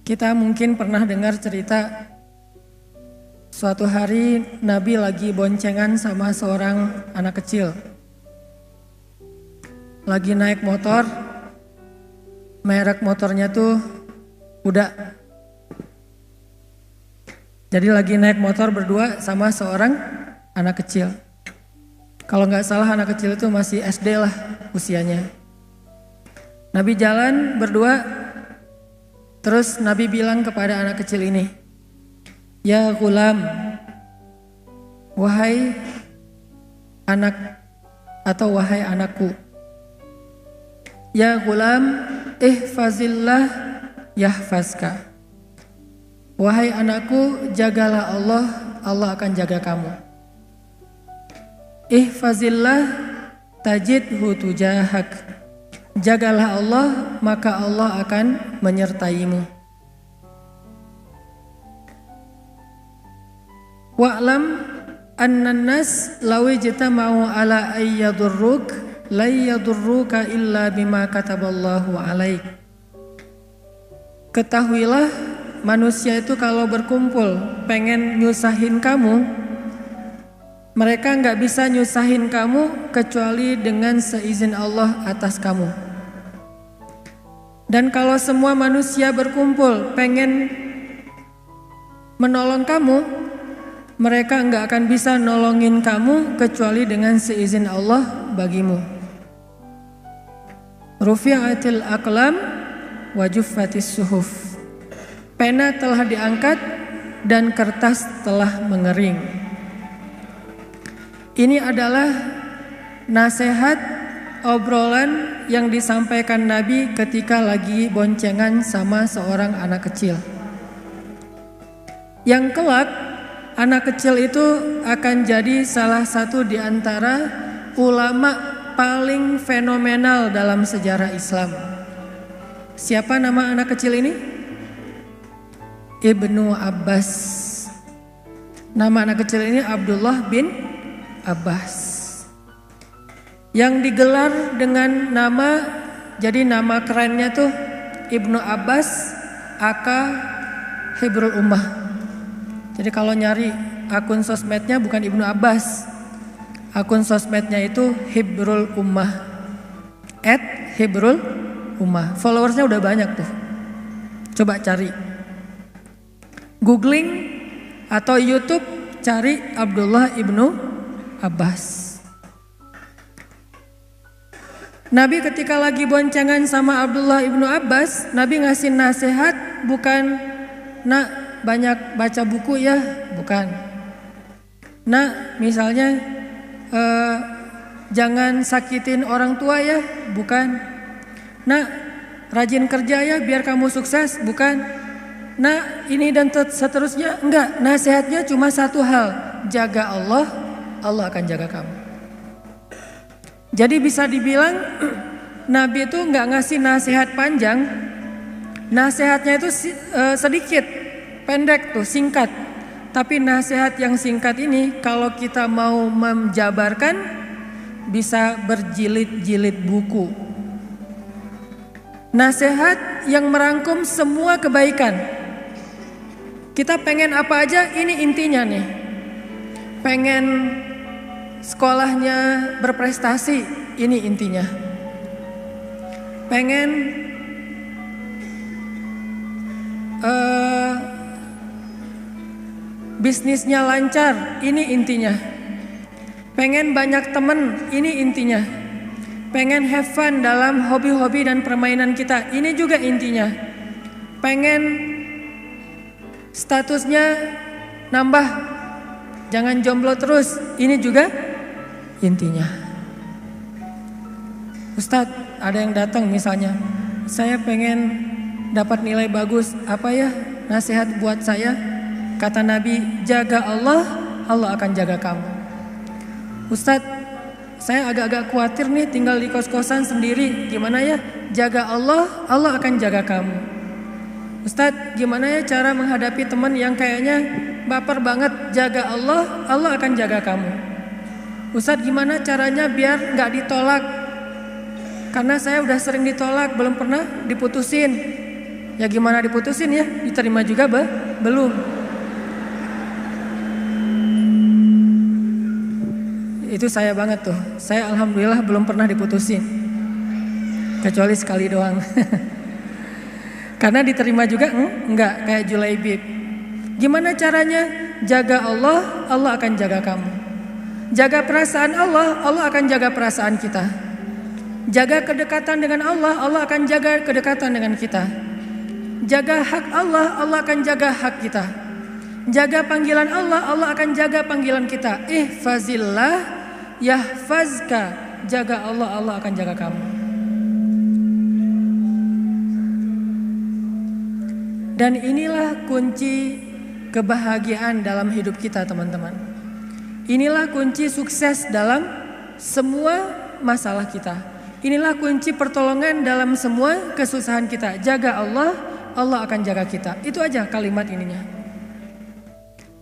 Kita mungkin pernah dengar cerita suatu hari Nabi lagi boncengan sama seorang anak kecil. Lagi naik motor, merek motornya tuh kuda. Jadi lagi naik motor berdua sama seorang anak kecil. Kalau nggak salah anak kecil itu masih SD lah usianya. Nabi jalan berdua. Terus Nabi bilang kepada anak kecil ini, "Ya gulam, wahai anak atau wahai anakku. Ya gulam, ihfazillah yahfazka. Wahai anakku, jagalah Allah, Allah akan jaga kamu. Ihfazillah tajidhu tujahak. Jagalah Allah, maka Allah akan menyertaimu. Wa'lam annan nas law ijtama'u ala ayyadurruk la yadurruka illa bima kataballahu alaik." Ketahuilah, manusia itu kalau berkumpul pengen nyusahin kamu, mereka nggak bisa nyusahin kamu kecuali dengan seizin Allah atas kamu. Dan kalau semua manusia berkumpul pengen menolong kamu, mereka nggak akan bisa nolongin kamu kecuali dengan seizin Allah bagimu. Rufi'atil aqlam wa juffatis suhuf. Pena telah diangkat dan kertas telah mengering. Ini adalah nasihat obrolan yang disampaikan Nabi ketika lagi boncengan sama seorang anak kecil. Yang kelak anak kecil itu akan jadi salah satu di antara ulama paling fenomenal dalam sejarah Islam. Siapa nama anak kecil ini? Ibnu Abbas. Nama anak kecil ini Abdullah bin Abbas. Yang digelar dengan nama, jadi nama kerennya tuh Ibnu Abbas aka Hibrul Ummah. Jadi kalau nyari akun sosmednya bukan Ibnu Abbas, akun sosmednya itu Hibrul Ummah, @Hibrul Ummah. Followersnya udah banyak tuh. Coba cari, googling atau YouTube, cari Abdullah Ibnu Abbas. Nabi ketika lagi boncengan sama Abdullah Ibnu Abbas, Nabi ngasih nasihat bukan, "Nak, banyak baca buku ya," bukan. "Nak, misalnya jangan sakitin orang tua ya," bukan. "Nak, rajin kerja ya biar kamu sukses," bukan. "Nak, ini dan seterusnya," enggak. Nasihatnya cuma satu hal, jaga Allah, Allah akan jaga kamu. Jadi bisa dibilang Nabi itu nggak ngasih nasihat panjang, nasihatnya itu sedikit, pendek tuh, singkat. Tapi nasihat yang singkat ini kalau kita mau menjabarkan bisa berjilid-jilid buku. Nasihat yang merangkum semua kebaikan. Kita pengen apa aja, ini intinya nih. Pengen sekolahnya berprestasi, ini intinya. Pengen bisnisnya lancar, ini intinya. Pengen banyak temen, ini intinya. Pengen have fun dalam hobi-hobi dan permainan kita, ini juga intinya. Pengen statusnya nambah, jangan jomblo terus, ini juga intinya. Ustadz, ada yang datang misalnya, "Saya pengen dapat nilai bagus, apa ya nasihat buat saya?" Kata Nabi, jaga Allah, Allah akan jaga kamu. "Ustadz, saya agak-agak khawatir nih tinggal di kos-kosan sendiri, gimana ya?" Jaga Allah, Allah akan jaga kamu. "Ustadz, gimana ya cara menghadapi teman yang kayaknya baper banget?" Jaga Allah, Allah akan jaga kamu. "Ustadz, gimana caranya biar gak ditolak? Karena saya udah sering ditolak, belum pernah diputusin." Ya gimana diputusin ya? Diterima juga belum. Itu saya banget tuh. Saya alhamdulillah belum pernah diputusin. Kecuali sekali doang. Karena diterima juga enggak kayak Julaibib. Gimana caranya? Jaga Allah, Allah akan jaga kamu. Jaga perasaan Allah, Allah akan jaga perasaan kita. Jaga kedekatan dengan Allah, Allah akan jaga kedekatan dengan kita. Jaga hak Allah, Allah akan jaga hak kita. Jaga panggilan Allah, Allah akan jaga panggilan kita. Ihfazillah yahfazka. Jaga Allah, Allah akan jaga kamu. Dan inilah kunci kebahagiaan dalam hidup kita, teman-teman. Inilah kunci sukses dalam semua masalah kita. Inilah kunci pertolongan dalam semua kesusahan kita. Jaga Allah, Allah akan jaga kita. Itu aja kalimat ininya.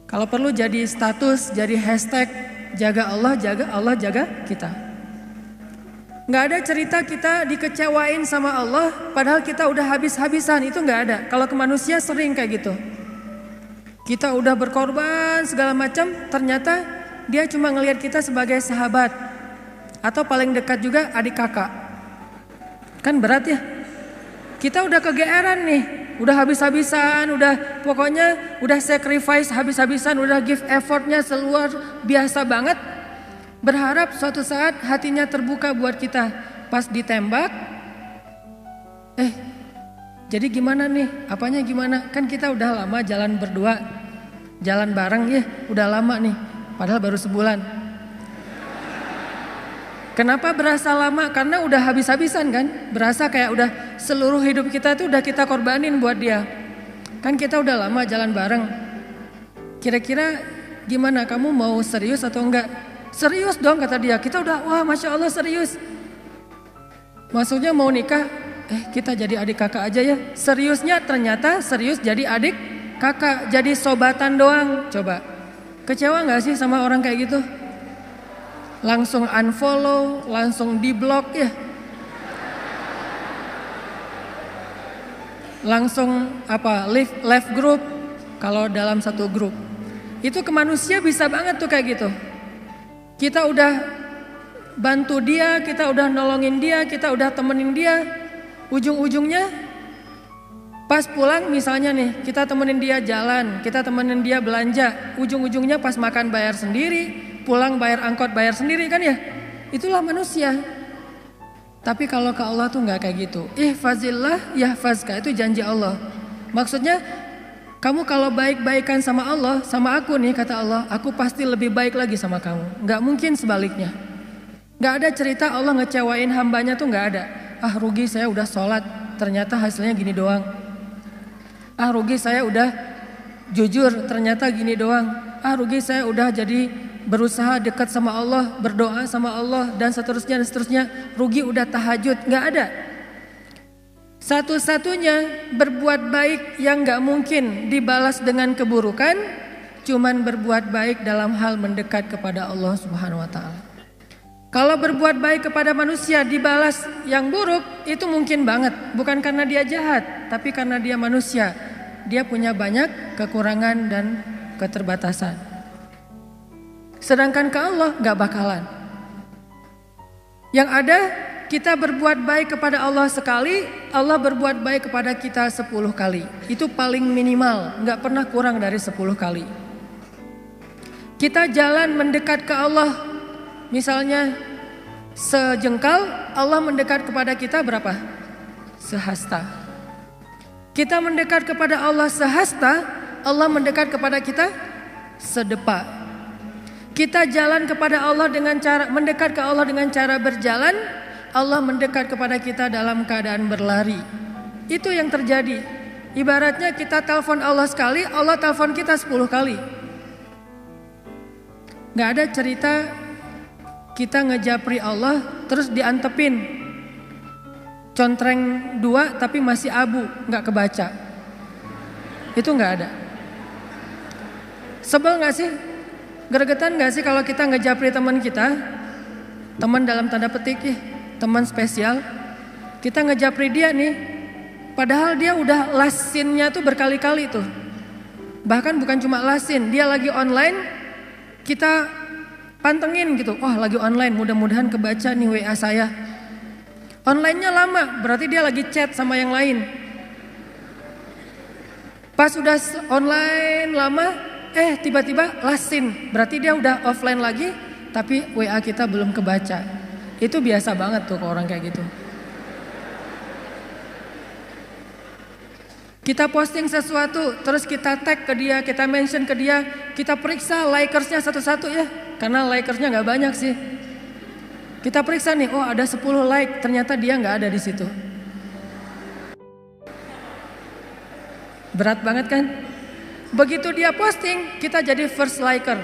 Kalau perlu jadi status, jadi hashtag, jaga Allah jaga kita. Nggak ada cerita kita dikecewain sama Allah padahal kita udah habis-habisan, itu nggak ada. Kalau ke manusia sering kayak gitu. Kita udah berkorban segala macam, ternyata dia cuma ngelihat kita sebagai sahabat. Atau paling dekat juga adik kakak. Kan berat ya. Kita udah kegeeran nih, udah habis-habisan, udah pokoknya udah sacrifice habis-habisan, udah give effortnya seluar biasa banget. Berharap suatu saat hatinya terbuka buat kita. Pas ditembak, jadi gimana nih? Apanya gimana? Kan kita udah lama jalan berdua, jalan bareng ya, udah lama nih. Padahal baru sebulan. Kenapa berasa lama? Karena udah habis-habisan kan? Berasa kayak udah seluruh hidup kita tuh udah kita korbanin buat dia. Kan kita udah lama jalan bareng. Kira-kira gimana? Kamu mau serius atau enggak? Serius dong kata dia. Kita udah wah Masya Allah serius. Maksudnya mau nikah? Kita jadi adik kakak aja ya. Seriusnya ternyata serius jadi adik kakak. Jadi sobatan doang. Coba. Kecewa gak sih sama orang kayak gitu? Langsung unfollow, langsung di block ya. Langsung left group kalau dalam satu grup. Itu ke manusia bisa banget tuh kayak gitu. Kita udah bantu dia, kita udah nolongin dia, kita udah temenin dia. Ujung-ujungnya pas pulang misalnya nih, kita temenin dia jalan, kita temenin dia belanja. Ujung-ujungnya pas makan bayar sendiri, pulang bayar angkot bayar sendiri kan ya. Itulah manusia. Tapi kalau ke Allah tuh gak kayak gitu. Ihfazillah yahfazka, itu janji Allah. Maksudnya kamu kalau baik-baikan sama Allah, sama aku nih kata Allah, aku pasti lebih baik lagi sama kamu. Gak mungkin sebaliknya. Gak ada cerita Allah ngecewain hambanya tuh gak ada. Rugi saya udah sholat, ternyata hasilnya gini doang. Rugi saya udah jujur, ternyata gini doang. Rugi saya udah jadi berusaha dekat sama Allah, berdoa sama Allah dan seterusnya. Rugi udah tahajud, gak ada. Satu-satunya berbuat baik yang gak mungkin dibalas dengan keburukan, cuman berbuat baik dalam hal mendekat kepada Allah Subhanahu wa ta'ala. Kalau berbuat baik kepada manusia dibalas yang buruk, itu mungkin banget. Bukan karena dia jahat, tapi karena dia manusia. Dia punya banyak kekurangan dan keterbatasan. Sedangkan ke Allah gak bakalan. Yang ada kita berbuat baik kepada Allah sekali, Allah berbuat baik kepada kita 10 kali. Itu paling minimal, gak pernah kurang dari 10 kali. Kita jalan mendekat ke Allah, misalnya sejengkal, Allah mendekat kepada kita berapa? Sehasta. Kita mendekat kepada Allah sehasta, Allah mendekat kepada kita sedepa. Kita jalan kepada Allah dengan cara mendekat ke Allah dengan cara berjalan, Allah mendekat kepada kita dalam keadaan berlari. Itu yang terjadi. Ibaratnya kita telepon Allah sekali, Allah telepon kita 10 kali. Gak ada cerita kita ngejapri Allah terus diantepin contreng 2 tapi masih abu, gak kebaca. Itu gak ada. Sebel gak sih? Gregetan gak sih kalau kita ngejapri teman kita? Teman dalam tanda petik ya, teman spesial. Kita ngejapri dia nih, Padahal dia udah last scene-nya tuh berkali-kali tuh. Bahkan bukan cuma last scene, dia lagi online, kita pantengin gitu. Oh lagi online, mudah-mudahan kebaca nih WA saya. Online-nya lama, berarti dia lagi chat sama yang lain. Pas udah online lama, tiba-tiba last scene, berarti dia udah offline lagi, tapi WA kita belum kebaca. Itu biasa banget tuh ke orang kayak gitu. Kita posting sesuatu, terus kita tag ke dia, kita mention ke dia, kita periksa likersnya satu-satu ya, karena likersnya nggak banyak sih. Kita periksa nih, oh ada 10 like, ternyata dia nggak ada di situ. Berat banget kan? Begitu dia posting, kita jadi first liker.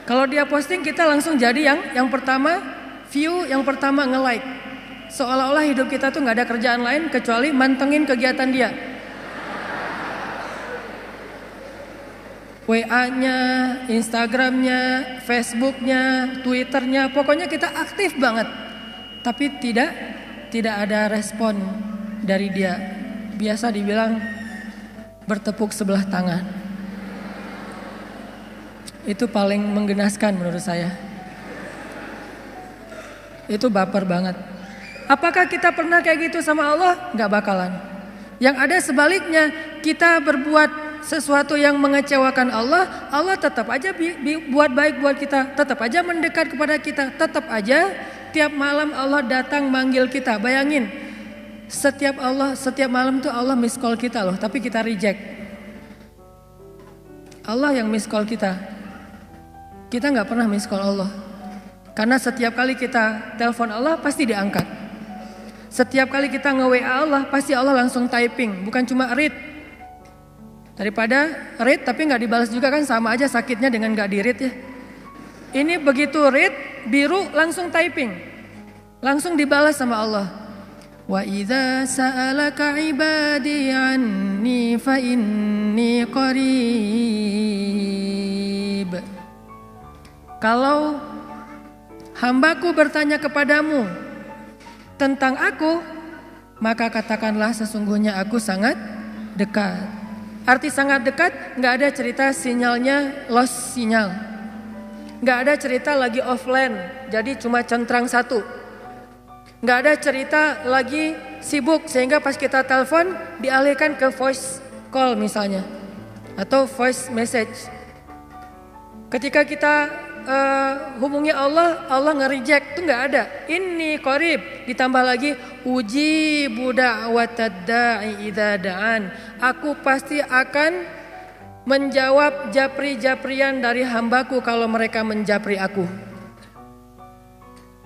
Kalau dia posting, kita langsung jadi yang pertama view, yang pertama nge-like. Seolah-olah hidup kita tuh gak ada kerjaan lain kecuali mantengin kegiatan dia. WA-nya, Instagram-nya, Facebook-nya, Twitter-nya, pokoknya kita aktif banget. Tapi tidak ada respon dari dia. Biasa dibilang bertepuk sebelah tangan. Itu paling menggenaskan menurut saya. Itu baper banget. Apakah kita pernah kayak gitu sama Allah? Gak bakalan. Yang ada sebaliknya, kita berbuat sesuatu yang mengecewakan Allah, Allah tetap aja buat baik buat kita, tetap aja mendekat kepada kita, tetap aja tiap malam Allah datang manggil kita. Bayangin, setiap malam tuh Allah miss call kita loh, tapi kita reject. Allah yang miss call kita. Kita gak pernah miss call Allah. Karena setiap kali kita telepon Allah pasti diangkat. Setiap kali kita nge-WA Allah pasti Allah langsung typing, bukan cuma read. Daripada read tapi gak dibalas juga kan sama aja sakitnya dengan gak di-read ya. Ini begitu read, biru langsung typing. Langsung dibalas sama Allah. Wa idza sa'alaka ibadi anni fa inni qarib. Kalau hambaku bertanya kepadamu tentang aku, maka katakanlah sesungguhnya aku sangat dekat. Arti sangat dekat, gak ada cerita sinyalnya lost sinyal. Gak ada cerita lagi offline, jadi cuma centrang satu. Gak ada cerita lagi sibuk sehingga pas kita telepon dialihkan ke voice call misalnya. Atau voice message. Ketika kita hubungi Allah, Allah nge-reject, itu gak ada. Inni qarib, ditambah lagi ujibu da'watad da'i idza da'an. Aku pasti akan menjawab japri-japrian dari hambaku kalau mereka menjapri aku.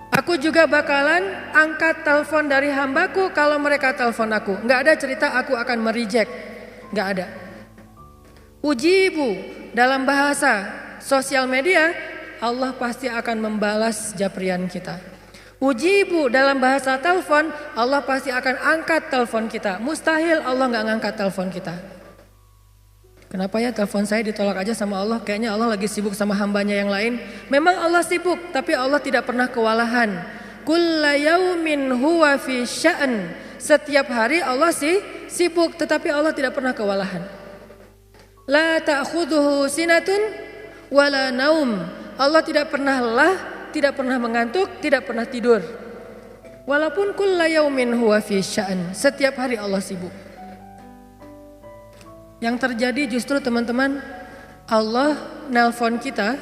Aku juga bakalan angkat telepon dari hambaku kalau mereka telepon aku. Gak ada cerita aku akan mereject, gak ada. Ujibu dalam bahasa sosial media, Allah pasti akan membalas japrian kita. Ujibu dalam bahasa telepon, Allah pasti akan angkat telepon kita. Mustahil Allah gak ngangkat telepon kita. Kenapa ya telepon saya ditolak aja sama Allah? Kayaknya Allah lagi sibuk sama hambanya yang lain. Memang Allah sibuk, tapi Allah tidak pernah kewalahan. Kulla yaumin huwa fi sya'an. Setiap hari Allah sibuk, tetapi Allah tidak pernah kewalahan. La ta'khudhuhu sinatun wala naum. Allah tidak pernah lelah, tidak pernah mengantuk, tidak pernah tidur. Walaupun kulla yaumin huwa fi sya'an. Setiap hari Allah sibuk. Yang terjadi justru teman-teman, Allah nelpon kita,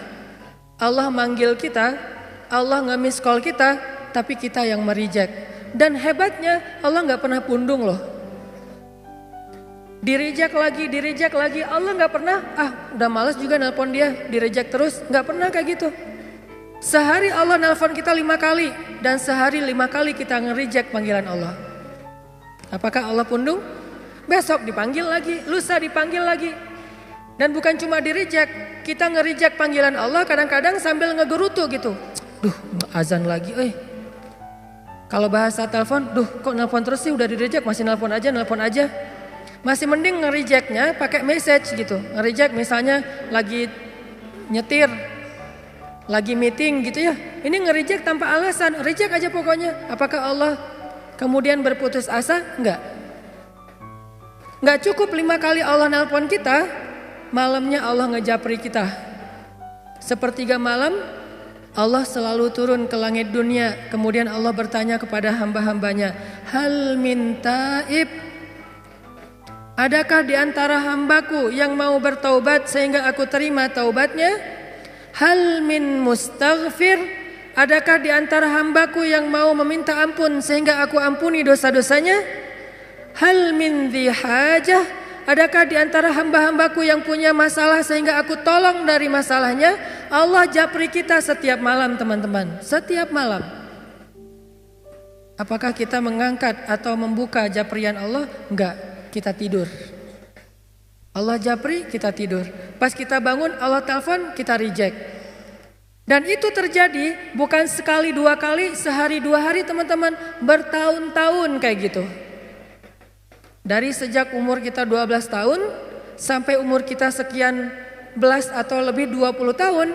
Allah manggil kita, Allah nge-miss call kita, tapi kita yang mereject. Dan hebatnya Allah gak pernah pundung loh. Direject lagi, Allah gak pernah, udah males juga nelpon dia, direject terus, gak pernah kayak gitu. Sehari Allah nelpon kita 5 kali, dan sehari 5 kali kita nge-reject panggilan Allah. Apakah Allah pundung? Besok dipanggil lagi, lusa dipanggil lagi. Dan bukan cuma di-reject, kita nge-reject panggilan Allah kadang-kadang sambil ngegerutu gitu. Duh, azan lagi, Kalau bahasa telepon, kok nelpon terus sih, udah di-reject masih nelpon aja. Masih mending nge-rejectnya pakai message gitu. Nge-reject misalnya lagi nyetir, Lagi meeting gitu ya, ini nge-reject tanpa alasan, reject aja pokoknya. Apakah Allah kemudian berputus asa? Enggak cukup 5 kali Allah nelpon kita, malamnya Allah ngejapri kita. Sepertiga malam Allah selalu turun ke langit dunia. Kemudian Allah bertanya kepada hamba-hambanya, hal min taib, adakah di antara hambaku yang mau bertaubat sehingga aku terima taubatnya? Hal min mustaghfir, adakah di antara hambaku yang mau meminta ampun sehingga aku ampuni dosa-dosanya? Hal min dhi hajah, adakah di antara hamba-hambaku yang punya masalah sehingga aku tolong dari masalahnya? Allah japri kita setiap malam teman-teman, setiap malam. Apakah kita mengangkat atau membuka japrian Allah? Enggak, kita tidur. Allah japri, kita tidur. Pas kita bangun, Allah telepon, kita reject. Dan itu terjadi bukan sekali 2 kali, sehari 2 hari teman-teman, bertahun-tahun kayak gitu. Dari sejak umur kita 12 tahun sampai umur kita sekian belas atau lebih 20 tahun,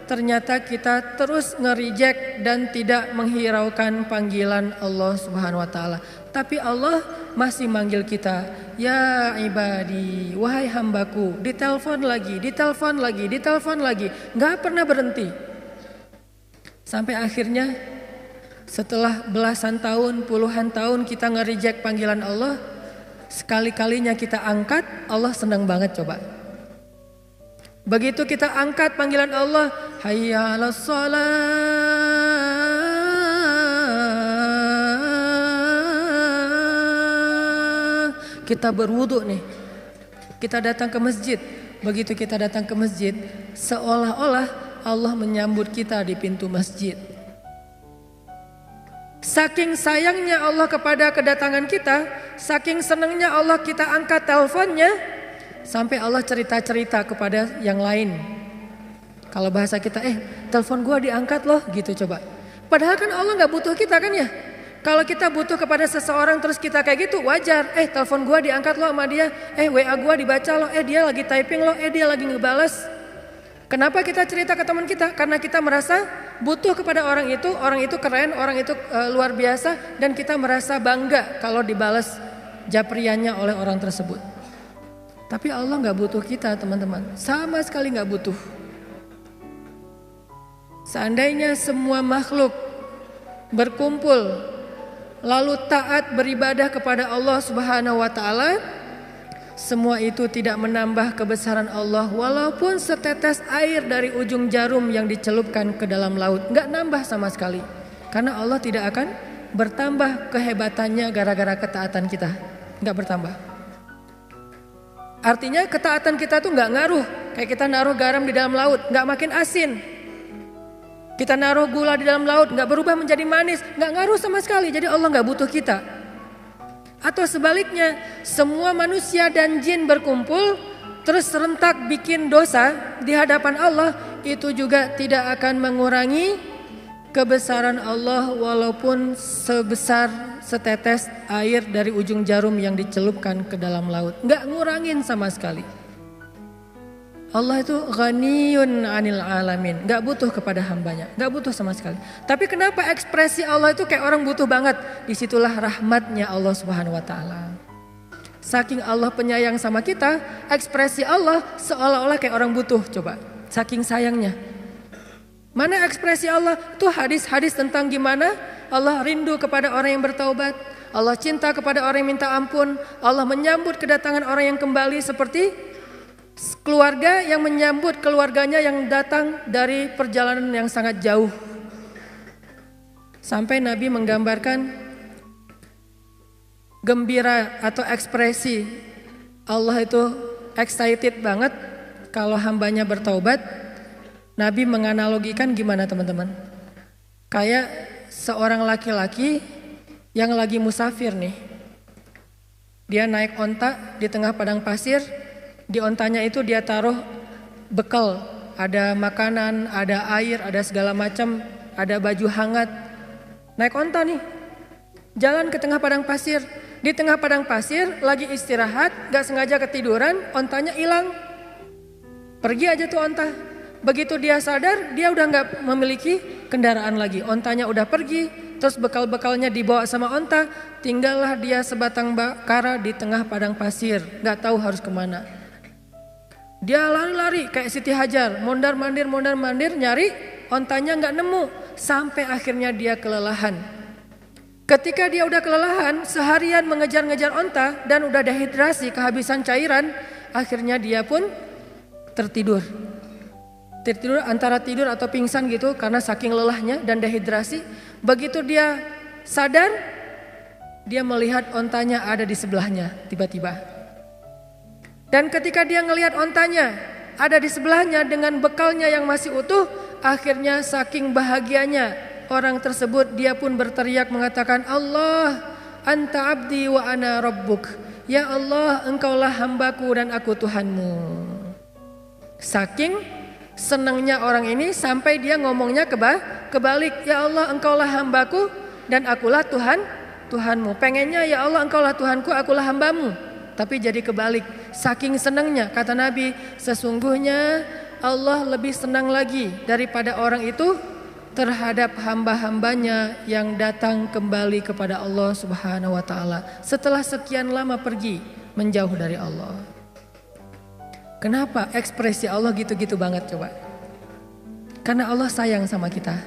ternyata kita terus nge-reject dan tidak menghiraukan panggilan Allah Subhanahu wa taala. Tapi Allah masih manggil kita, ya ibadi, wahai hambaku, ditelepon lagi, ditelepon lagi, ditelepon lagi, nggak pernah berhenti. Sampai akhirnya setelah belasan tahun, puluhan tahun kita nge-reject panggilan Allah, sekali-kalinya kita angkat, Allah senang banget coba. Begitu kita angkat panggilan Allah, hayya 'alas shalah, kita berwudu nih, kita datang ke masjid. Begitu kita datang ke masjid, seolah-olah Allah menyambut kita di pintu masjid. Saking sayangnya Allah kepada kedatangan kita, saking senangnya Allah kita angkat teleponnya, sampai Allah cerita-cerita kepada yang lain. Kalau bahasa kita, telepon gua diangkat loh gitu coba. Padahal kan Allah gak butuh kita kan ya. Kalau kita butuh kepada seseorang terus kita kayak gitu, wajar. Telepon gua diangkat loh sama dia. WA gua dibaca loh. Dia lagi typing loh. Dia lagi ngebales. Kenapa kita cerita ke teman kita? Karena kita merasa butuh kepada orang itu keren, orang itu luar biasa. Dan kita merasa bangga kalau dibalas japriannya oleh orang tersebut. Tapi Allah gak butuh kita teman-teman. Sama sekali gak butuh. Seandainya semua makhluk berkumpul lalu taat beribadah kepada Allah Subhanahu wa taala, semua itu tidak menambah kebesaran Allah walaupun setetes air dari ujung jarum yang dicelupkan ke dalam laut, enggak nambah sama sekali. Karena Allah tidak akan bertambah kehebatannya gara-gara ketaatan kita, enggak bertambah. Artinya ketaatan kita tuh enggak ngaruh, kayak kita naruh garam di dalam laut, enggak makin asin. Kita naruh gula di dalam laut, gak berubah menjadi manis, gak ngaruh sama sekali. Jadi Allah gak butuh kita. Atau sebaliknya, semua manusia dan jin berkumpul, terus serentak bikin dosa di hadapan Allah, itu juga tidak akan mengurangi kebesaran Allah walaupun sebesar setetes air dari ujung jarum yang dicelupkan ke dalam laut. Gak ngurangin sama sekali. Allah itu ghaniyun 'anil alamin, gak butuh kepada hambanya, gak butuh sama sekali. Tapi kenapa ekspresi Allah itu kayak orang butuh banget? Disitulah rahmatnya Allah Subhanahu wa taala. Saking Allah penyayang sama kita, ekspresi Allah seolah-olah kayak orang butuh. Coba, saking sayangnya. Mana ekspresi Allah? Itu hadis-hadis tentang gimana Allah rindu kepada orang yang bertaubat, Allah cinta kepada orang yang minta ampun, Allah menyambut kedatangan orang yang kembali seperti keluarga yang menyambut keluarganya yang datang dari perjalanan yang sangat jauh. Sampai Nabi menggambarkan gembira atau ekspresi Allah itu excited banget kalau hambanya bertaubat. Nabi menganalogikan gimana teman-teman? Kayak seorang laki-laki yang lagi musafir nih. Dia naik onta di tengah padang pasir. Di ontanya itu dia taruh bekal, ada makanan, ada air, ada segala macam, ada baju hangat. Naik onta nih, jalan ke tengah padang pasir. Di tengah padang pasir lagi istirahat, gak sengaja ketiduran, ontanya hilang. Pergi aja tuh onta. Begitu dia sadar, dia udah nggak memiliki kendaraan lagi. Ontanya udah pergi, terus bekal-bekalnya dibawa sama onta. Tinggallah dia sebatang kara di tengah padang pasir, nggak tahu harus kemana. Dia lari-lari kayak Siti Hajar, mondar-mandir nyari, ontanya nggak nemu. Sampai akhirnya dia kelelahan. Ketika dia udah kelelahan, seharian mengejar-ngejar onta dan udah dehidrasi, kehabisan cairan, akhirnya dia pun tertidur antara tidur atau pingsan gitu karena saking lelahnya dan dehidrasi. Begitu dia sadar, dia melihat ontanya ada di sebelahnya tiba-tiba. Dan ketika dia ngelihat ontanya ada di sebelahnya dengan bekalnya yang masih utuh, akhirnya saking bahagianya orang tersebut, dia pun berteriak mengatakan, Allah, anta abdi wa ana rabbuk. Ya Allah, engkaulah hambaku dan aku Tuhanmu. Saking senangnya orang ini sampai dia ngomongnya kebalik. Ya Allah, engkaulah hambaku dan akulah Tuhanmu. Pengennya ya Allah, engkaulah Tuhanku, akulah hambamu. Tapi jadi kebalik. Saking senangnya, kata Nabi, sesungguhnya Allah lebih senang lagi daripada orang itu terhadap hamba-hambanya yang datang kembali kepada Allah Subhanahu wa ta'ala setelah sekian lama pergi menjauh dari Allah. Kenapa ekspresi Allah gitu-gitu banget coba? Karena Allah sayang sama kita.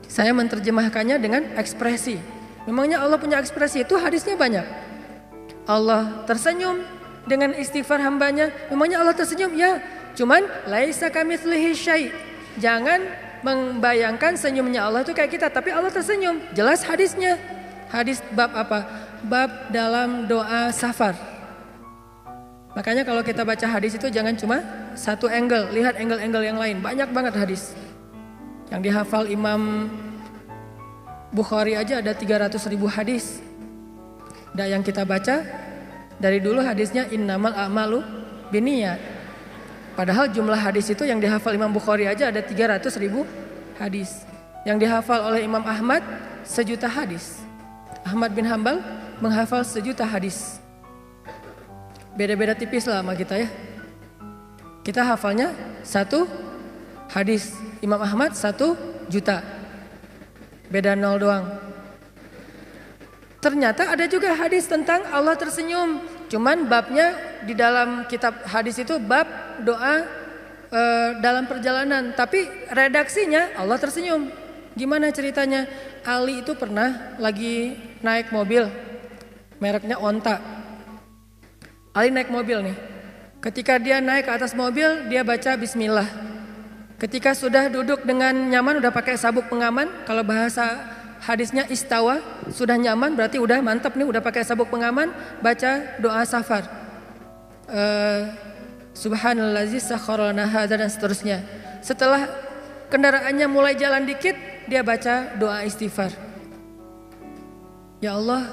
Saya menerjemahkannya dengan ekspresi. Memangnya Allah punya ekspresi? Itu hadisnya banyak. Allah tersenyum dengan istighfar hambanya. Memangnya Allah tersenyum? Ya, cuman laisa kamitslihi syai'. Jangan membayangkan senyumnya Allah itu kayak kita, tapi Allah tersenyum. Jelas hadisnya. Hadis bab apa? Bab dalam doa safar. Makanya kalau kita baca hadis itu jangan cuma satu angle, lihat angle-angle yang lain. Banyak banget hadis. Yang dihafal Imam Bukhari aja ada 300.000 hadis. Dan yang kita baca dari dulu hadisnya innamal a'malu binniyat. Padahal jumlah hadis itu yang dihafal Imam Bukhari aja ada 300.000 hadis. Yang dihafal oleh Imam Ahmad 1.000.000 hadis. Ahmad bin Hambal menghafal 1.000.000 hadis. Beda-beda tipis lah sama kita ya. Kita hafalnya 1 hadis. Imam Ahmad 1.000.000. Beda 0 doang. Ternyata ada juga hadis tentang Allah tersenyum. Cuman babnya di dalam kitab hadis itu bab doa dalam perjalanan. Tapi redaksinya Allah tersenyum. Gimana ceritanya? Ali itu pernah lagi naik mobil. Mereknya Onta. Ali naik mobil nih. Ketika dia naik ke atas mobil, dia baca bismillah. Ketika sudah duduk dengan nyaman, udah pakai sabuk pengaman. Kalau bahasa hadisnya istawa, sudah nyaman berarti udah mantap nih, udah pakai sabuk pengaman, baca doa safar. Subhanallazi sakhkhara lana hadza dan seterusnya. Setelah kendaraannya mulai jalan dikit, dia baca doa istighfar. Ya Allah,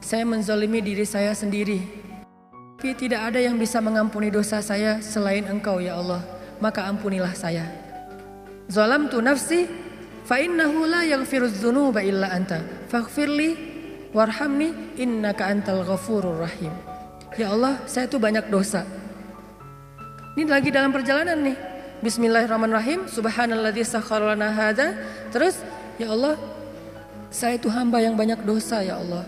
saya menzalimi diri saya sendiri. Tapi tidak ada yang bisa mengampuni dosa saya selain Engkau ya Allah, maka ampunilah saya. Zalamtu nafsi fa innahu la yaghfirudz dzunuba illa anta faghfirli warhamni innaka antal ghafurur rahim. Ya Allah, saya tuh banyak dosa. Ini lagi dalam perjalanan nih. Bismillahirrahmanirrahim. Subhanalladzi sakhkhara lana hadza. Terus, ya Allah, saya itu hamba yang banyak dosa ya Allah.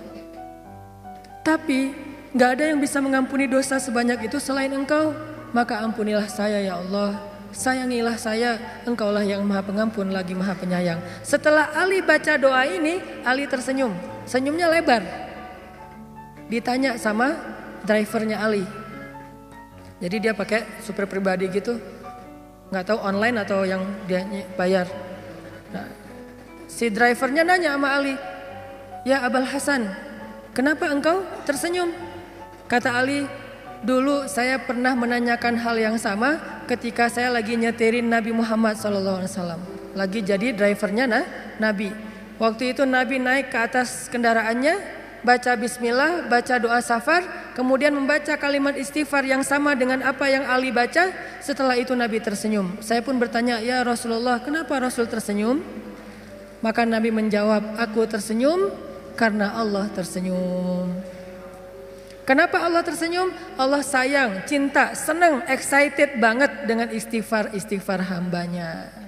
Tapi gak ada yang bisa mengampuni dosa sebanyak itu selain Engkau. Maka ampunilah saya ya Allah. Sayangilah saya, Engkaulah yang maha pengampun lagi maha penyayang. Setelah Ali baca doa ini, Ali tersenyum. Senyumnya lebar. Ditanya sama drivernya Ali. Jadi dia pakai super pribadi gitu. Gak tahu online atau yang dia bayar. Nah, si drivernya nanya sama Ali. Ya Abul Hasan, kenapa engkau tersenyum? Kata Ali, dulu saya pernah menanyakan hal yang sama ketika saya lagi nyetirin Nabi Muhammad SAW. Lagi jadi drivernya Nabi. Waktu itu Nabi naik ke atas kendaraannya, baca bismillah, baca doa safar, kemudian membaca kalimat istighfar yang sama dengan apa yang Ali baca. Setelah itu Nabi tersenyum. Saya pun bertanya, ya Rasulullah, kenapa Rasul tersenyum? Maka Nabi menjawab, aku tersenyum karena Allah tersenyum. Kenapa Allah tersenyum? Allah sayang, cinta, senang, excited banget dengan istighfar hambanya.